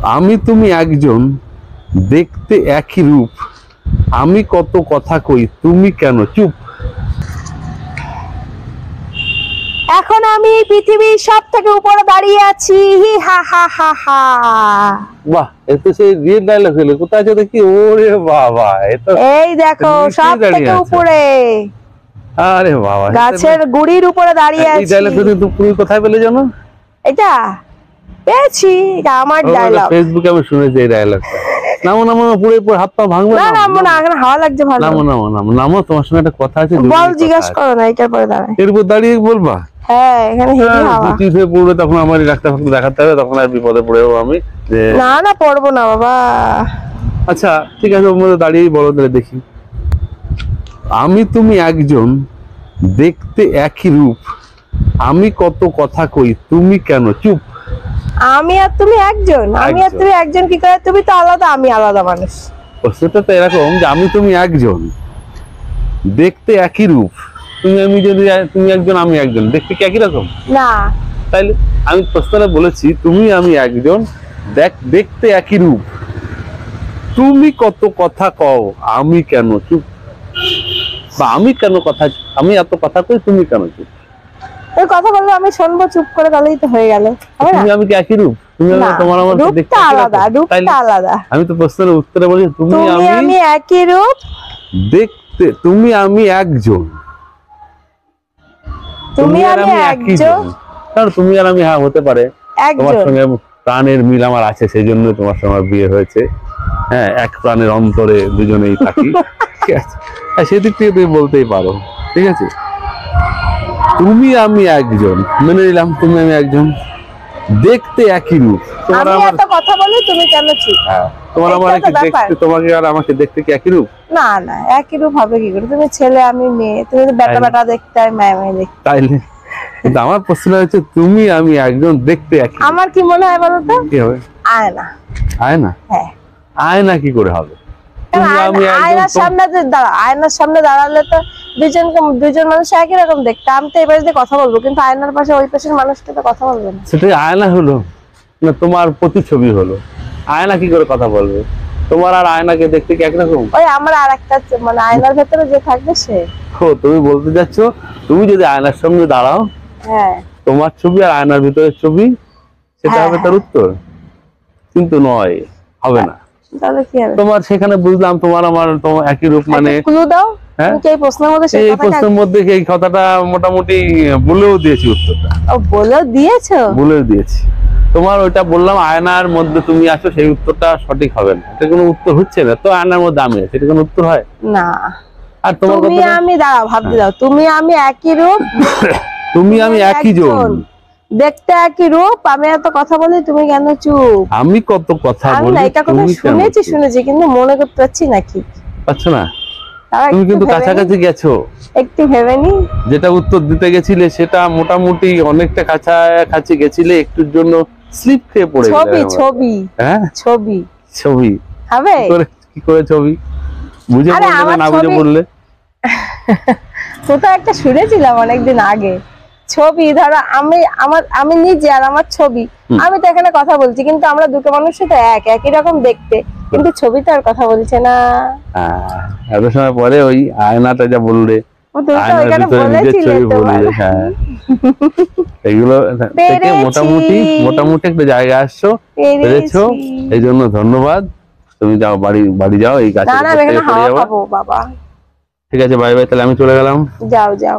আমি তুমি একজন, দেখতে একই রূপ, আমি কত কথা কই, তুমি কেন চুপ? এখন আমি পৃথিবীর সব থেকে উপরে দাঁড়িয়ে আছি, হি হা হা হা হা। বাহ, এত সেই রিয়েল ডায়লগ হলো। কোথায় আছে দেখি? ওরে বাবা, এই দেখো সব থেকে উপরে, আরে বাবা, গাছের গুড়ির উপরে দাঁড়িয়ে আছি। এই ডায়লগটা তুমি কোথায় পেলে জানো? এটা পেয়েছি, এটা আমার ডায়লগ। ফেসবুকে আমি শুনেছি এই ডায়লগটা। নামো নামো, পুরো পুরো হাত পা ভাঙবে না। নামো না, এখন হাওয়া লাগছে ভালো। নামো নামো নামো নামো, তোমার সঙ্গে একটা কথা আছে। বল, জিজ্ঞাসা করো না, এটার পরে দাঁড়ায়। এর উপর দাঁড়িয়ে বলবা? হ্যাঁ, এখানে হেভি হাওয়া। চিঠি হয়ে পড়বে, তখন আমার ডাক্তার দেখাতে হবে, তখন আর বিপদে পড়ে যাবো আমি। না না, পড়বো না বাবা। আচ্ছা ঠিক আছে, ওর মধ্যে দাঁড়িয়েই বলো তাহলে দেখি। আমি তুমি একজন, দেখতে একই রূপ, আমি কত কথা কই, তুমি কেন চুপ? আমি আর তুমি একজন, আমি আর তুমি একজন কি করে? তুমি তো আলাদা, আমি আলাদা মানুষ। সেটা তো এরকম যে আমি তুমি একজন, দেখতে একই রূপ, তুমি আমি যদি তুমি একজন আমি একজন, দেখতে কি একই রকম না? তাইলে আমি প্রশ্নটা বলেছি, তুমি আমি একজন, দেখতে একই রূপ, তুমি কত কথা কও, আমি কেন চুপ? বা আমি কেন কথা, আমি এত কথা কই, তুমি কেন চুপ? ওই কথা বলবো, আমি শুনবো চুপ করে, তাহলেই তো হয়ে গেল। তুমি আমি কি একই রূপ? তুমি আমি, তোমার আমার দেখতে আলাদা, রূপটা আলাদা। আমি তো প্রশ্নের উত্তরে বলি তুমি আমি একই রূপ, দেখতে তুমি আমি একজন, তুমি আমি একজন। কারণ তুমি আর আমি হ্যাঁ হতে পারে তোমার সঙ্গে প্রাণের মিল আমার আছে, সেই জন্য তোমার সঙ্গে আমার বিয়ে হয়েছে। হ্যাঁ, এক প্রাণের অন্তরে দুজনেই থাকি। ঠিক আছে, সেদিক থেকে তুমি বলতেই পারো। ঠিক আছে, তুমি আমি একজন, মেনে নিলাম তুমি আমি একজন, দেখতে একই রূপ। আমি এত কথা বলি, তুমি কেন চুপ? তোমার আমার কি দেখতে, তোমাকে আর আমাকে দেখতে কি একই রূপ? না না, একই রূপ হবে কি করে? তুমি ছেলে, আমি মেয়ে, তুমি বেটা বেটা দেখতে, আমি মেয়ে মেয়ে দেখতে। তাইলে কিন্তু আমার প্রশ্ন হচ্ছে, তুমি আমি একজন, দেখতে একই। আমার কি মনে হয় বলো তো? কি হবে? আয়না। আয়না? হ্যাঁ। আয়না কি করে হবে? আয়নার সামনে আয়নার সামনে দাঁড়ালে তো দুজন মানুষ একই রকম দেখতে। আমি তো এবার যে কথা বলবো, কিন্তু আয়নার পাশে ওই পাশের মানুষটা তো কথা বলবে না। সেটাই আয়না হলো না, তোমার প্রতিছবি হলো। আয়না কি করে কথা বলবে? তোমার আর আয়নাকে দেখতে কি একরকম? ওই আমার আর একটা, মানে আয়নার ভেতরে যে থাকবে সে। ও, তুমি বলতে যাচ্ছ, তুমি যদি আয়নার সামনে দাঁড়াও, হ্যাঁ, তোমার ছবি আর আয়নার ভিতরের ছবি, সেটা হবে তার উত্তর? কিন্তু নয়, হবে না। তাহলে কি হবে? তোমার সেখানে বুঝলাম তোমার আমার তোমার একই রূপ, মানে ক্লু দাও। এই প্রশ্নের মধ্যে এই প্রশ্নের মধ্যে এই কথাটা মোটামুটি বলেও দিয়েছি উত্তরটা। ও, বলেও দিয়েছো? বলেও দিয়েছি। তোমার ওইটা বললাম আয়নার মধ্যে তুমি আছো, সেই উত্তরটা সঠিক হবে না। এটা কোনো উত্তর হচ্ছে না তো। আয়নার মধ্যে আমি আছি, এটা কোনো উত্তর হয় না। আর তোমার তুমি আমি, দাঁড়াও ভাবতে দাও। তুমি আমি একই রূপ, তুমি আমি একই জন, দেখতে একই রূপ, আমি এত কথা বলি, তুমি কেন চুপ? আমি কত কথা বলি, আমি এটা কথা শুনেছি কিন্তু মনে করতে পারছি না। কি পাচ্ছ না? তুমি কিন্তু কাছাকাছি গেছো। একটু ভেবে নি। যেটা উত্তর দিতে গেছিলে সেটা মোটামুটি অনেকটা কাছাকাছি গেছিলে, একটুর জন্য স্লিপ খেয়ে পড়ে গেলে। ছবি। হ্যাঁ, ছবি হবে। কি করে ছবি? বুঝে বললে না বুঝে বললে? কোথাও একটা শুনেছিলাম অনেকদিন আগে। ছবি, ধরো আমি নিজে আর আমার ছবি, আমি তো এখানে কথা বলছি, কিন্তু আমরা দুটো মানুষ তো একই রকম দেখতে, কিন্তু ছবি তো আর কথা বলছে না। এত সময় পরে ওই আয়নাটা যা বললে, এগুলো থেকে মোটামুটি একটা জায়গা আসছো, পেরেছো, এই জন্য ধন্যবাদ। তুমি যাও, বাড়ি যাও, এই গাছে। বাবা, ঠিক আছে, বাই বাই, তাহলে আমি চলে গেলাম। যাও।